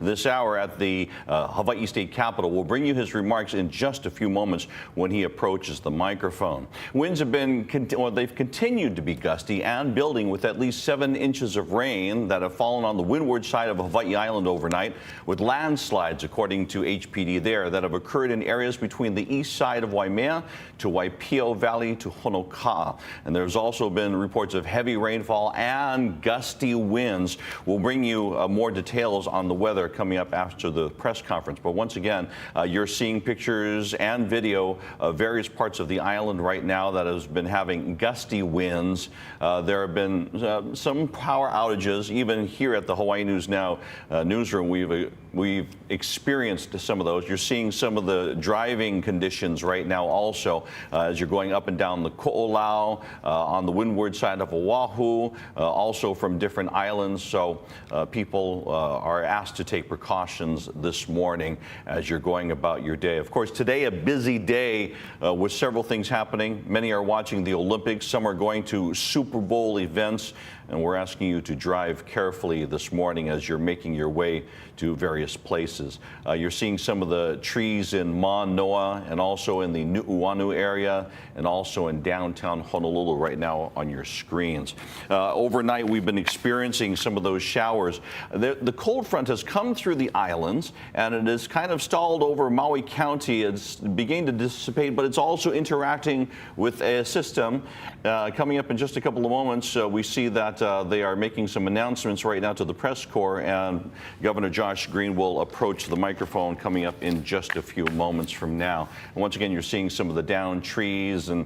This hour at the Hawaii State Capitol. We'll bring you his remarks in just a few moments when he approaches the microphone. Winds have been, they've continued to be gusty and building with at least 7 inches of rain that have fallen on the windward side of Hawaii Island overnight, with landslides, according to HPD there, that have occurred in areas between the east side of Waimea to Waipio Valley to Honoka'a. And there's also been reports of heavy rainfall and gusty winds. We'll bring you more details on the weather coming up after the press conference. But once again, you're seeing pictures and video of various parts of the island right now that has been having gusty winds. There have been some power outages. Even here at the Hawaii News Now newsroom, we've experienced some of those. You're seeing some of the driving conditions right now also as you're going up and down the Ko'olau, on the windward side of Oahu, also from different islands. So people are asked to take precautions this morning as you're going about your day. Of course, today a busy day with several things happening. Many are watching the Olympics. Some are going to Super Bowl events. And we're asking you to drive carefully this morning as you're making your way to various places. You're seeing some of the trees in Manoa and also in the Nu'uanu area and also in downtown Honolulu right now on your screens. Overnight, we've been experiencing some of those showers. The cold front has come through the islands and it is kind of stalled over Maui County. It's beginning to dissipate, but it's also interacting with a system. Coming up in just a couple of moments, we see that they are making some announcements right now to the press corps, and Governor Josh Green will approach the microphone coming up in just a few moments from now. And once again, you're seeing some of the downed trees and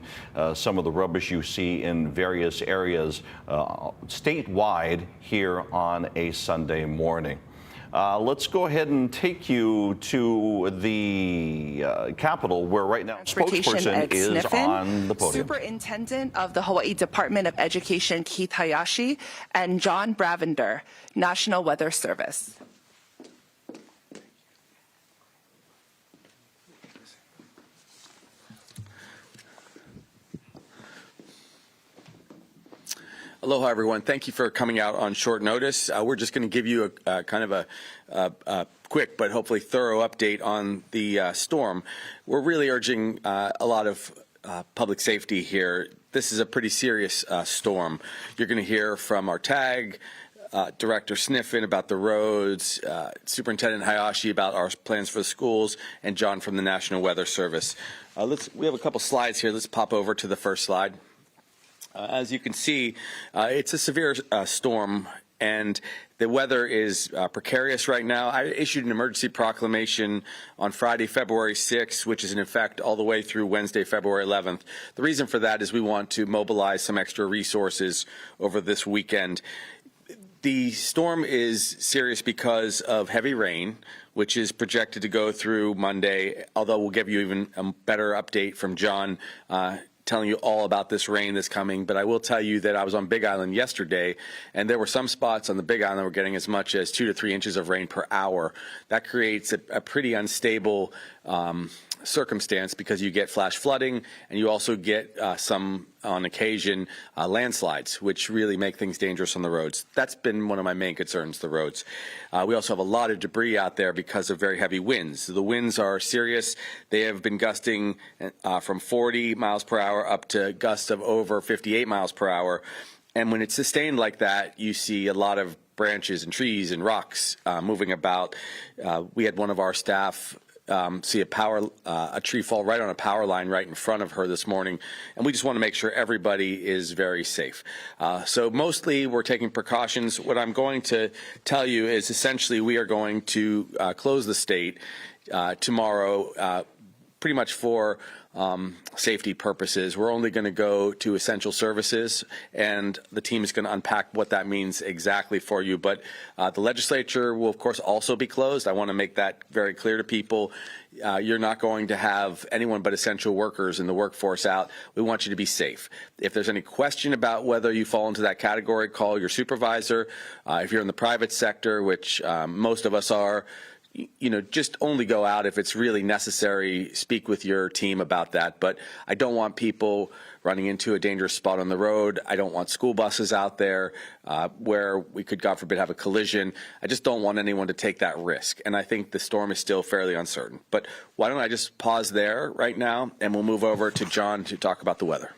some of the rubbish you see in various areas statewide here on a Sunday morning. Let's go ahead and take you to the Capitol, where right now spokesperson is on the podium. Superintendent of the Hawaii Department of Education, Keith Hayashi, and John Bravender, National Weather Service. Aloha, everyone. Thank you for coming out on short notice. We're just going to give you a kind of a quick but hopefully thorough update on the storm. We're really urging a lot of public safety here. This is a pretty serious storm. You're going to hear from our TAG, Director Sniffen about the roads, Superintendent Hayashi about our plans for the schools, and John from the National Weather Service. We have a couple slides here. Let's pop over to the first slide. As you can see, it's a severe storm, and the weather is precarious right now. I issued an emergency proclamation on Friday, February 6th, which is in effect all the way through Wednesday, February 11th. The reason for that is we want to mobilize some extra resources over this weekend. The storm is serious because of heavy rain, which is projected to go through Monday, although we'll give you even a better update from John telling you all about this rain that's coming. But I will tell you that I was on Big Island yesterday, and there were some spots on the Big Island that were getting as much as 2 to 3 inches of rain per hour. That creates a pretty unstable circumstance because you get flash flooding and you also get some, on occasion, landslides, which really make things dangerous on the roads. That's been one of my main concerns, the roads. We also have a lot of debris out there because of very heavy winds. The winds are serious. They have been gusting from 40 miles per hour up to gusts of over 58 miles per hour. And when it's sustained like that, you see a lot of branches and trees and rocks moving about. We had one of our staff see a tree fall right on a power line right in front of her this morning, and we just want to make sure everybody is very safe. So mostly we're taking precautions. What I'm going to tell you is essentially we are going to close the state tomorrow pretty much for safety purposes. We're only going to go to essential services, and the team is going to unpack what that means exactly for you. But the legislature will, of course, also be closed. I want to make that very clear to people. You're not going to have anyone but essential workers in the workforce out. We want you to be safe. If there's any question about whether you fall into that category, call your supervisor. If you're in the private sector, which most of us are, just only go out if it's really necessary. Speak with your team about that. But I don't want people running into a dangerous spot on the road. I don't want school buses out there where we could, God forbid, have a collision. I just don't want anyone to take that risk. And I think the storm is still fairly uncertain. But why don't I just pause there right now, and we'll move over to John to talk about the weather.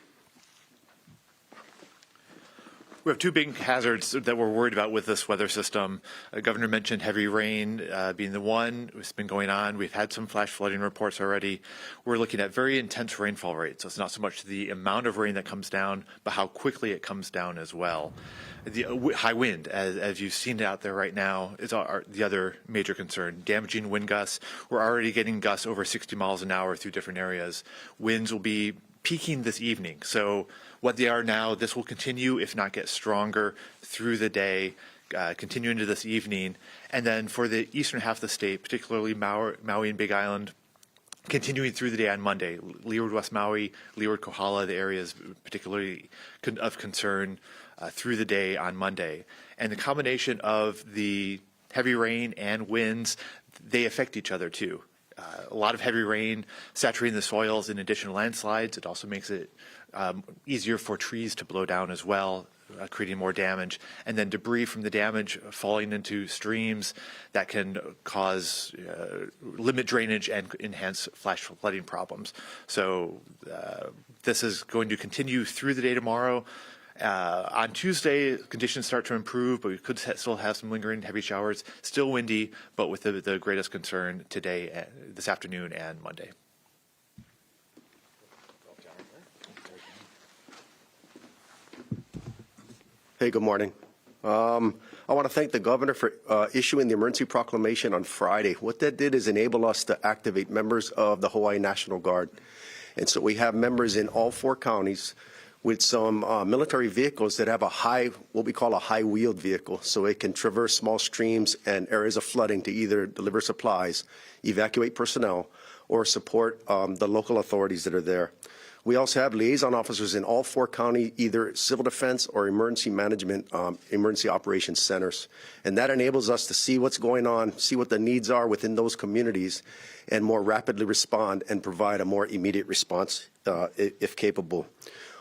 We have two big hazards that we're worried about with this weather system. Governor mentioned heavy rain being the one. It's been going on. We've had some flash flooding reports already. We're looking at very intense rainfall rates. So it's not so much the amount of rain that comes down, but how quickly it comes down as well. The high wind, as you've seen out there right now, is the other major concern. Damaging wind gusts. We're already getting gusts over 60 miles an hour through different areas. Winds will be peaking this evening. So what they are now, this will continue, if not get stronger through the day, continue into this evening. And then for the eastern half of the state, particularly Maui and Big Island, continuing through the day on Monday. Leeward West Maui, Leeward Kohala, the areas particularly of concern through the day on Monday. And the combination of the heavy rain and winds, they affect each other too. A lot of heavy rain saturating the soils in addition to landslides. It also makes it easier for trees to blow down as well, creating more damage. And then debris from the damage falling into streams that can cause limit drainage and enhance flash flooding problems. So this is going to continue through the day tomorrow. On Tuesday, conditions start to improve, but we could still have some lingering heavy showers. Still windy, but with the greatest concern today, this afternoon, and Monday. Hey, good morning. I want to thank the governor for issuing the emergency proclamation on Friday. What that did is enable us to activate members of the Hawaii National Guard. And so we have members in all 4 counties with some military vehicles that have what we call a high-wheeled vehicle, so it can traverse small streams and areas of flooding to either deliver supplies, evacuate personnel, or support the local authorities that are there. We also have liaison officers in all 4 county, either civil defense or emergency management, emergency operations centers. And that enables us to see what's going on, see what the needs are within those communities, and more rapidly respond and provide a more immediate response if capable.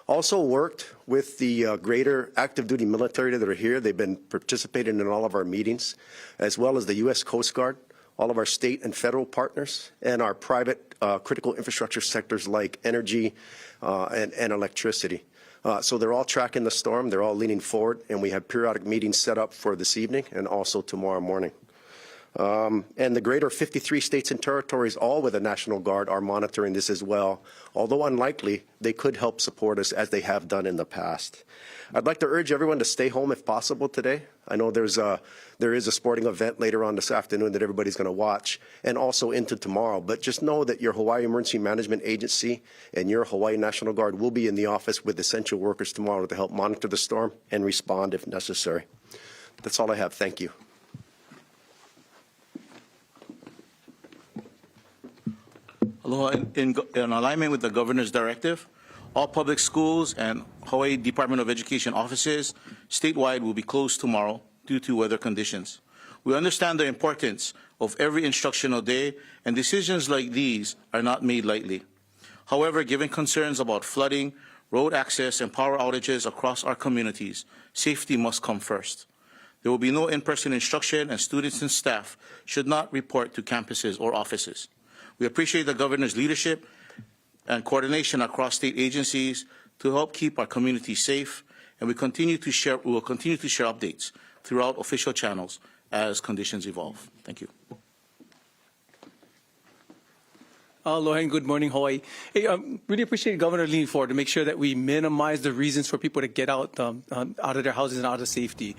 Also worked with the greater active duty military that are here. They've been participating in all of our meetings, as well as the U.S. Coast Guard, all of our state and federal partners, and our private critical infrastructure sectors like energy and electricity. So they're all tracking the storm. They're all leaning forward, and we have periodic meetings set up for this evening and also tomorrow morning. And the greater 53 states and territories, all with the National Guard, are monitoring this as well. Although unlikely, they could help support us as they have done in the past. I'd like to urge everyone to stay home if possible today. I know there is a sporting event later on this afternoon that everybody's going to watch, and also into tomorrow. But just know that your Hawaii Emergency Management Agency and your Hawaii National Guard will be in the office with essential workers tomorrow to help monitor the storm and respond if necessary. That's all I have. Thank you. Aloha. In alignment with the governor's directive, all public schools and Hawaii Department of Education offices statewide will be closed tomorrow due to weather conditions. We understand the importance of every instructional day, and decisions like these are not made lightly. However, given concerns about flooding, road access, and power outages across our communities, safety must come first. There will be no in-person instruction, and students and staff should not report to campuses or offices. We appreciate the governor's leadership and coordination across state agencies to help keep our communities safe, and we will continue to share updates throughout official channels as conditions evolve. Thank you. Aloha and good morning, Hawaii. Hey, really appreciate Governor leaning forward to make sure that we minimize the reasons for people to get out of their houses and out of safety.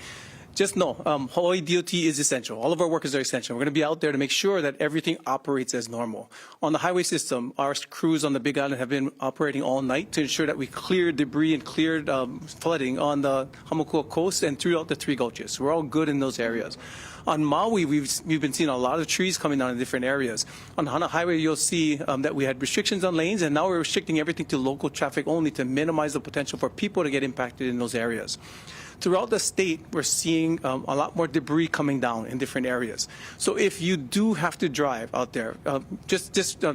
Just know, Hawaii DOT is essential. All of our workers are essential. We're going to be out there to make sure that everything operates as normal. On the highway system, our crews on the Big Island have been operating all night to ensure that we cleared debris and cleared flooding on the Hamakua coast and throughout the 3 gulches. We're all good in those areas. On Maui, we've been seeing a lot of trees coming down in different areas. On Hana Highway, you'll see that we had restrictions on lanes, and now we're restricting everything to local traffic only to minimize the potential for people to get impacted in those areas. Throughout the state, we're seeing a lot more debris coming down in different areas. So if you do have to drive out there, just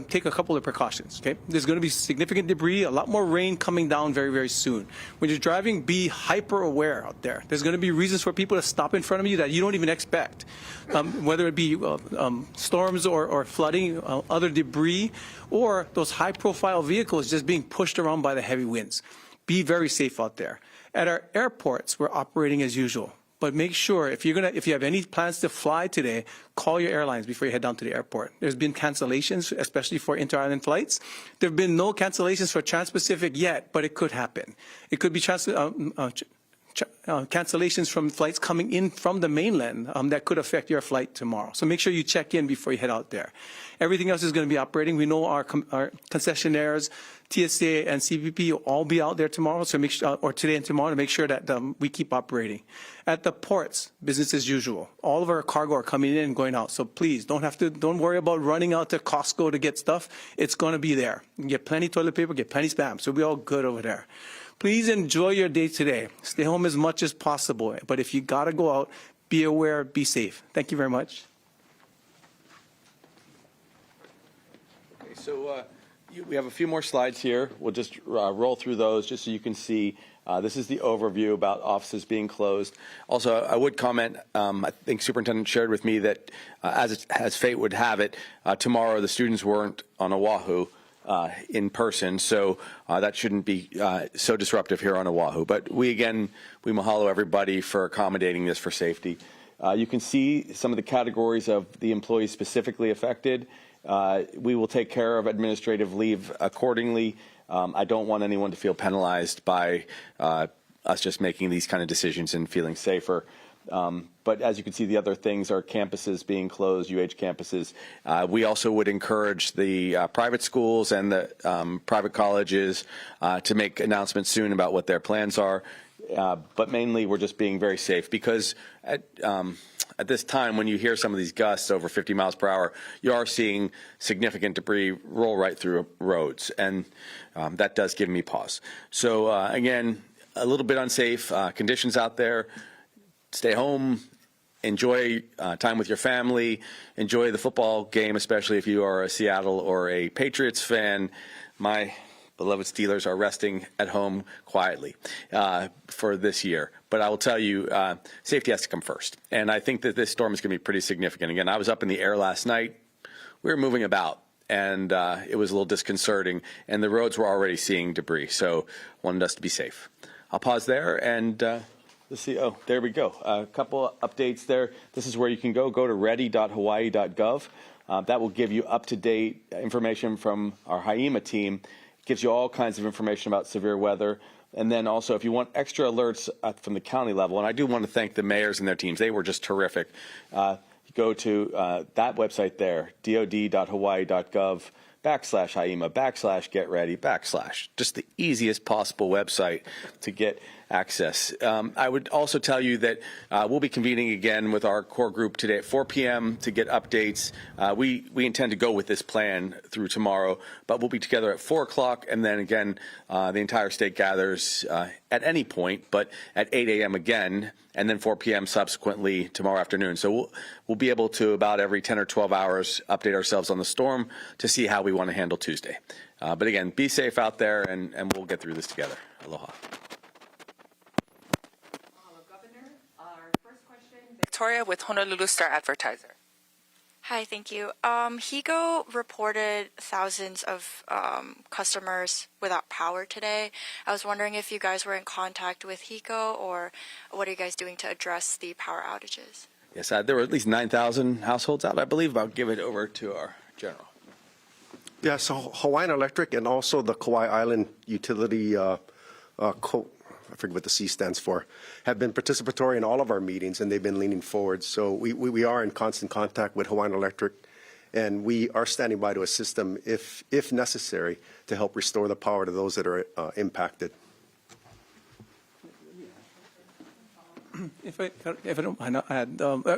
take a couple of precautions, okay? There's going to be significant debris, a lot more rain coming down very, very soon. When you're driving, be hyper aware out there. There's going to be reasons for people to stop in front of you that you don't even expect, whether it be storms or flooding, other debris, or those high-profile vehicles just being pushed around by the heavy winds. Be very safe out there. At our airports, we're operating as usual. But make sure if you have any plans to fly today, call your airlines before you head down to the airport. There's been cancellations, especially for inter-island flights. There have been no cancellations for Trans-Pacific yet, but it could happen. It could be cancellations from flights coming in from the mainland that could affect your flight tomorrow. So make sure you check in before you head out there. Everything else is going to be operating. We know our concessionaires, TSA and CBP will all be out there tomorrow, so make sure, or today and tomorrow, to make sure that we keep operating. At the ports, business as usual. All of our cargo are coming in and going out, so please don't worry about running out to Costco to get stuff. It's going to be there. You can get plenty toilet paper, get plenty spam, so we're all good over there. Please enjoy your day today. Stay home as much as possible, but if you got to go out, be aware, be safe. Thank you very much. Okay, so we have a few more slides here. We'll just roll through those just so you can see. This is the overview about offices being closed. Also, I would comment, I think Superintendent shared with me that as fate would have it, tomorrow the students weren't on Oahu in person, so that shouldn't be so disruptive here on Oahu. But we mahalo everybody for accommodating this for safety. You can see some of the categories of the employees specifically affected. We will take care of administrative leave accordingly. I don't want anyone to feel penalized by us just making these kind of decisions and feeling safer. But as you can see, the other things are campuses being closed, UH campuses. We also would encourage the private schools and the private colleges to make announcements soon about what their plans are. But mainly, we're just being very safe because at this time, when you hear some of these gusts over 50 miles per hour, you are seeing significant debris roll right through roads, and that does give me pause. So again, a little bit unsafe conditions out there. Stay home, enjoy time with your family, enjoy the football game, especially if you are a Seattle or a Patriots fan. My beloved Steelers are resting at home quietly for this year. But I will tell you, safety has to come first. And I think that this storm is going to be pretty significant. Again, I was up in the air last night. We were moving about, and it was a little disconcerting. And the roads were already seeing debris, so wanted us to be safe. I'll pause there and let's see. Oh, there we go. A couple updates there. This is where you can go to ready.hawaii.gov. That will give you up-to-date information from our HAIMA team. It gives you all kinds of information about severe weather. And then also, if you want extra alerts from the county level, and I do want to thank the mayors and their teams. They were just terrific. Go to that website there, dod.hawaii.gov/HAIMA/get ready/ just the easiest possible website to get access. I would also tell you that we'll be convening again with our core group today at 4 p.m. to get updates. We intend to go with this plan through tomorrow, but we'll be together at 4 o'clock, and then again, the entire state gathers at any point, but at 8 a.m. again, and then 4 p.m. subsequently tomorrow afternoon. So we'll be able to, about every 10 or 12 hours, update ourselves on the storm to see how we want to handle Tuesday. But again, be safe out there, and we'll get through this together. Aloha. Victoria with Honolulu Star Advertiser. Hi, thank you. HECO reported thousands of customers without power today. I was wondering if you guys were in contact with HECO, or what are you guys doing to address the power outages? Yes, there were at least 9,000 households out, I believe. I'll give it over to our general. Yeah, so Hawaiian Electric and also the Kauai Island Utility I forget what the C stands for, have been participatory in all of our meetings, and they've been leaning forward. So we are in constant contact with Hawaiian Electric, and we are standing by to assist them if necessary to help restore the power to those that are impacted. If I don't mind, I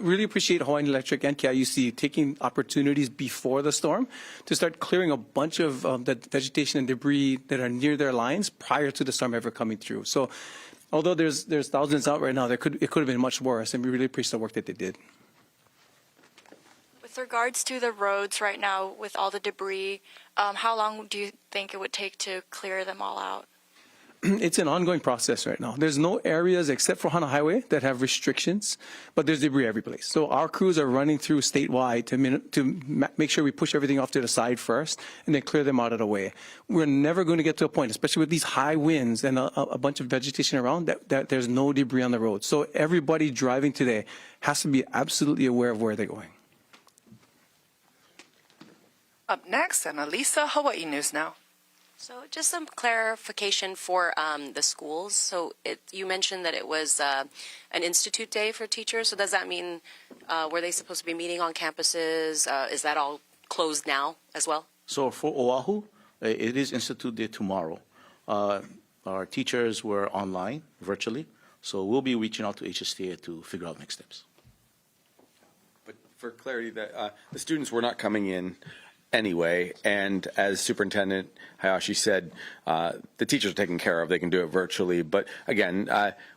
really appreciate Hawaiian Electric and KIUC taking opportunities before the storm to start clearing a bunch of the vegetation and debris that are near their lines prior to the storm ever coming through. So although there's thousands out right now, it could have been much worse, and we really appreciate the work that they did. With regards to the roads right now, with all the debris, how long do you think it would take to clear them all out? It's an ongoing process right now. There's no areas except for Hana Highway that have restrictions, but there's debris every place. So our crews are running through statewide to make sure we push everything off to the side first and then clear them out of the way. We're never going to get to a point, especially with these high winds and a bunch of vegetation around, that there's no debris on the road. So everybody driving today has to be absolutely aware of where they're going. Up next, Annalisa, Hawaii News Now. So just some clarification for the schools. So you mentioned that it was an institute day for teachers. So does that mean were they supposed to be meeting on campuses? Is that all closed now as well? So for Oahu, it is Institute Day tomorrow. Our teachers were online, virtually, so we'll be reaching out to HSTA to figure out next steps. But for clarity, the students were not coming in anyway, and as Superintendent Hayashi said, the teachers are taken care of. They can do it virtually. But again,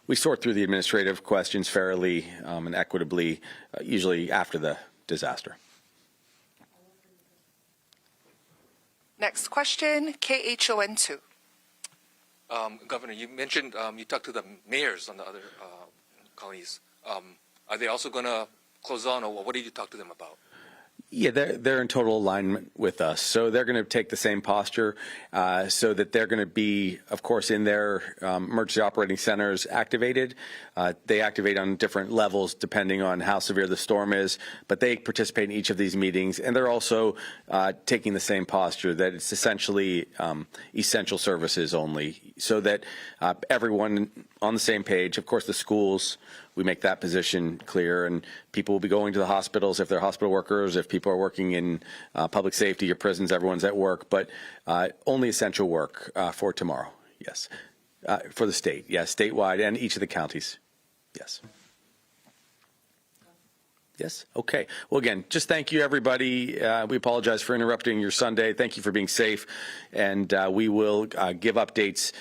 we sort through the administrative questions fairly and equitably, usually after the disaster. Next question, KHON2. Governor, you mentioned you talked to the mayors on the other colonies. Are they also going to close on, or what did you talk to them about? Yeah, they're in total alignment with us. So they're going to take the same posture so that they're going to be, of course, in their emergency operating centers activated. They activate on different levels depending on how severe the storm is, but they participate in each of these meetings. And they're also taking the same posture that it's essentially essential services only, so that everyone on the same page. Of course, the schools, we make that position clear, and people will be going to the hospitals if they're hospital workers, if people are working in public safety or prisons, everyone's at work, but only essential work for tomorrow, yes. For the state, yes, statewide and each of the counties, yes. Yes. Okay. Well, again, just thank you, everybody. We apologize for interrupting your Sunday. Thank you for being safe. And we will give updates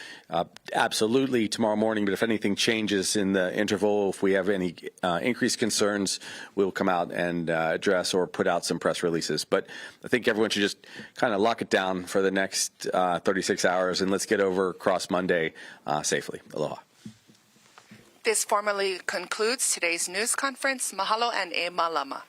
absolutely tomorrow morning. But if anything changes in the interval, if we have any increased concerns, we'll come out and address or put out some press releases. But I think everyone should just kind of lock it down for the next 36 hours, and let's get over across Monday safely. Aloha. This formally concludes today's news conference. Mahalo and e malama.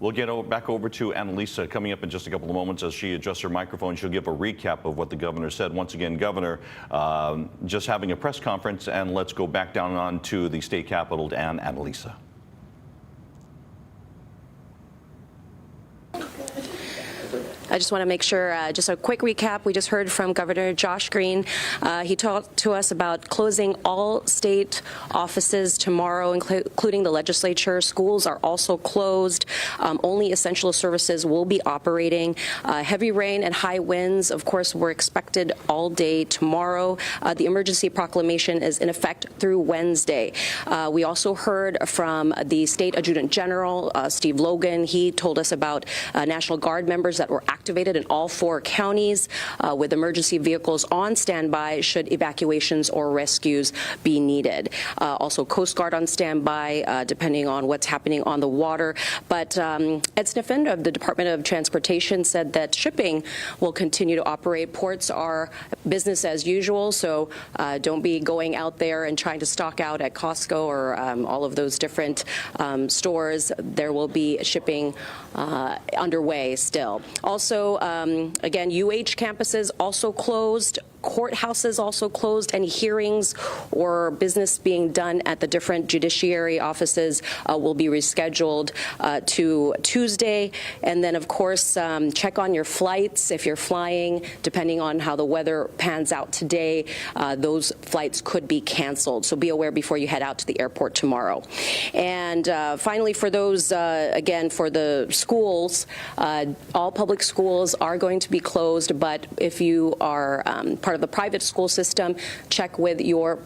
We'll get back over to Annalisa coming up in just a couple of moments. As she adjusts her microphone, she'll give a recap of what the governor said. Once again, Governor, just having a press conference, and let's go back down on to the state capitol and Annalisa. I just want to make sure, just a quick recap. We just heard from Governor Josh Green. He talked to us about closing all state offices tomorrow, including the legislature. Schools are also closed. Only essential services will be operating. Heavy rain and high winds, of course, were expected all day tomorrow. The emergency proclamation is in effect through Wednesday. We also heard from the State Adjutant General, Steve Logan. He told us about National Guard members that were activated in all 4 counties with emergency vehicles on standby should evacuations or rescues be needed. Also, Coast Guard on standby, depending on what's happening on the water. But Ed Sniffen of the Department of Transportation said that shipping will continue to operate. Ports are business as usual, so don't be going out there and trying to stock out at Costco or all of those different stores. There will be shipping underway still. Also, again, UH campuses also closed courthouses also closed. Any hearings or business being done at the different judiciary offices will be rescheduled to Tuesday. And then, of course, check on your flights. If you're flying, depending on how the weather pans out today, those flights could be canceled. So be aware before you head out to the airport tomorrow. And finally, for those, again, for the schools, all public schools are going to be closed. But if you are part of the private school system, check with your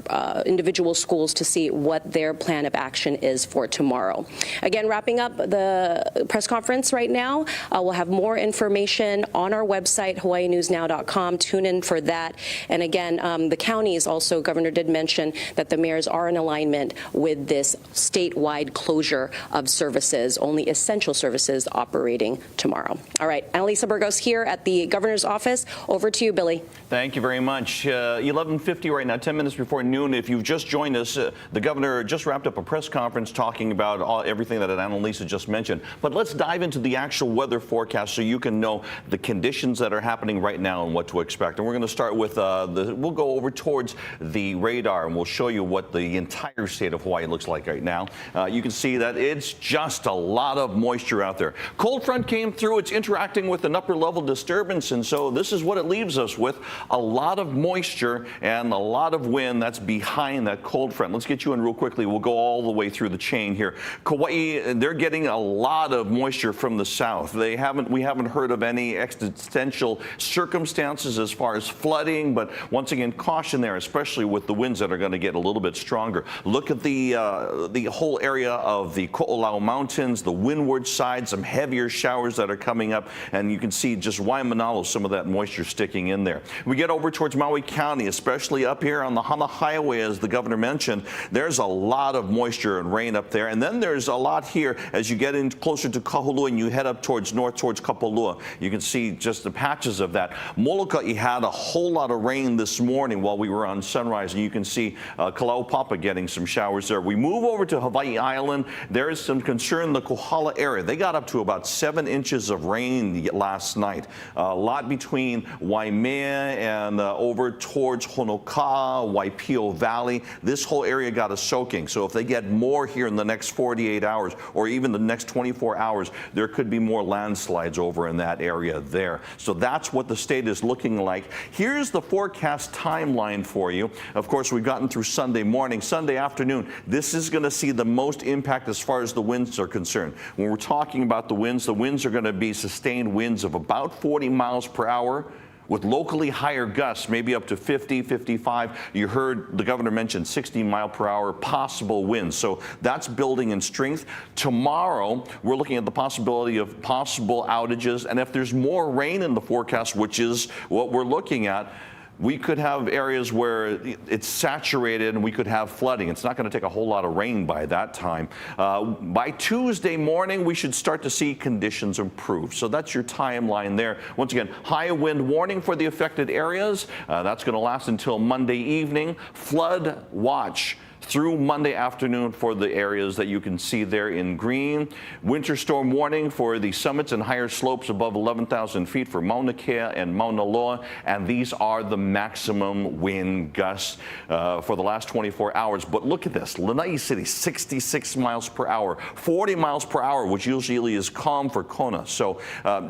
individual schools to see what their plan of action is for tomorrow. Again, wrapping up the press conference right now. We'll have more information on our website, hawaiinewsnow.com. Tune in for that. And again, the counties also, Governor did mention that the mayors are in alignment with this statewide closure of services, only essential services operating tomorrow. All right, Annalisa Burgos here at the governor's office. Over to you, Billy. Thank you very much. 11:50 right now, 10 minutes before noon. If you've just joined us, the governor just wrapped up a press conference talking about everything that Annalisa just mentioned. But let's dive into the actual weather forecast so you can know the conditions that are happening right now and what to expect. And we're going to start with we'll go over towards the radar and we'll show you what the entire state of Hawaii looks like right now. You can see that it's just a lot of moisture out there. Cold front came through. It's interacting with an upper level disturbance, and so this is what it leaves us with: a lot of moisture and a lot of wind that's behind that cold front. Let's get you in real quickly. We'll go all the way through the chain here. Kauai, they're getting a lot of moisture from the south. We haven't heard of any existential circumstances as far as flooding, but once again, caution there, especially with the winds that are going to get a little bit stronger. Look at the whole area of the Ko'olau Mountains, the windward side, some heavier showers that are coming up, and you can see just Waimanalo, some of that moisture sticking in there. We get over towards Maui County, especially up here on the Hana Highway, as the governor mentioned. There's a lot of moisture and rain up there, and then there's a lot here as you get in closer to Kahului and you head up towards north towards Kapalua. You can see just the patches of that. Molokai had a whole lot of rain this morning while we were on Sunrise, and you can see Kalaupapa getting some showers there. We move over to Hawaii Island. There is some concern in the Kohala area. They got up to about 7 inches of rain last night. A lot between Waimea and over towards Honoka'a, Waipio Valley. This whole area got a soaking. So if they get more here in the next 48 hours or even the next 24 hours, there could be more landslides over in that area there. So that's what the state is looking like. Here's the forecast timeline for you. Of course, we've gotten through Sunday morning. Sunday afternoon, this is going to see the most impact as far as the winds are concerned. When we're talking about the winds are going to be sustained winds of about 40 miles per hour. With locally higher gusts, maybe up to 50, 55. You heard the governor mention 60 mile per hour possible winds. So that's building in strength. Tomorrow, we're looking at the possibility of possible outages. And if there's more rain in the forecast, which is what we're looking at, we could have areas where it's saturated and we could have flooding. It's not going to take a whole lot of rain by that time. By Tuesday morning, we should start to see conditions improve. So that's your timeline there. Once again, high wind warning for the affected areas. That's going to last until Monday evening. Flood watch through Monday afternoon for the areas that you can see there in green. Winter storm warning for the summits and higher slopes above 11,000 feet for Mauna Kea and Mauna Loa. And these are the maximum wind gusts for the last 24 hours. But look at this. Lanai City, 66 miles per hour, 40 miles per hour, which usually is calm for Kona. So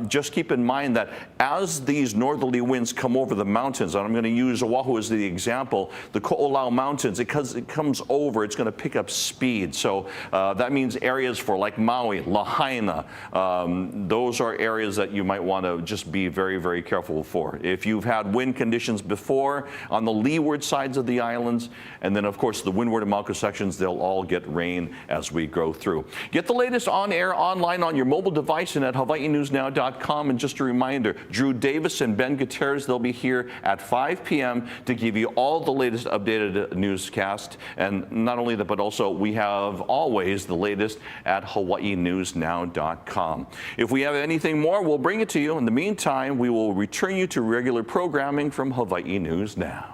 just keep in mind that as these northerly winds come over the mountains, and I'm going to use Oahu as the example, the Ko'olau Mountains, because it comes over, it's going to pick up speed. So that means areas for like Maui, Lahaina, those are areas that you might want to just be very, very careful for. If you've had wind conditions before on the leeward sides of the islands, and then of course the windward and Mauka sections, they'll all get rain as we go through. Get the latest on air online on your mobile device and at hawaiinewsnow.com. And just a reminder, Drew Davis and Ben Gutierrez, they'll be here at 5 p.m. to give you all the latest updated newscast. And not only that, but also we have always the latest at hawaiinewsnow.com. If we have anything more, we'll bring it to you. In the meantime, we will return you to regular programming from Hawaii News Now.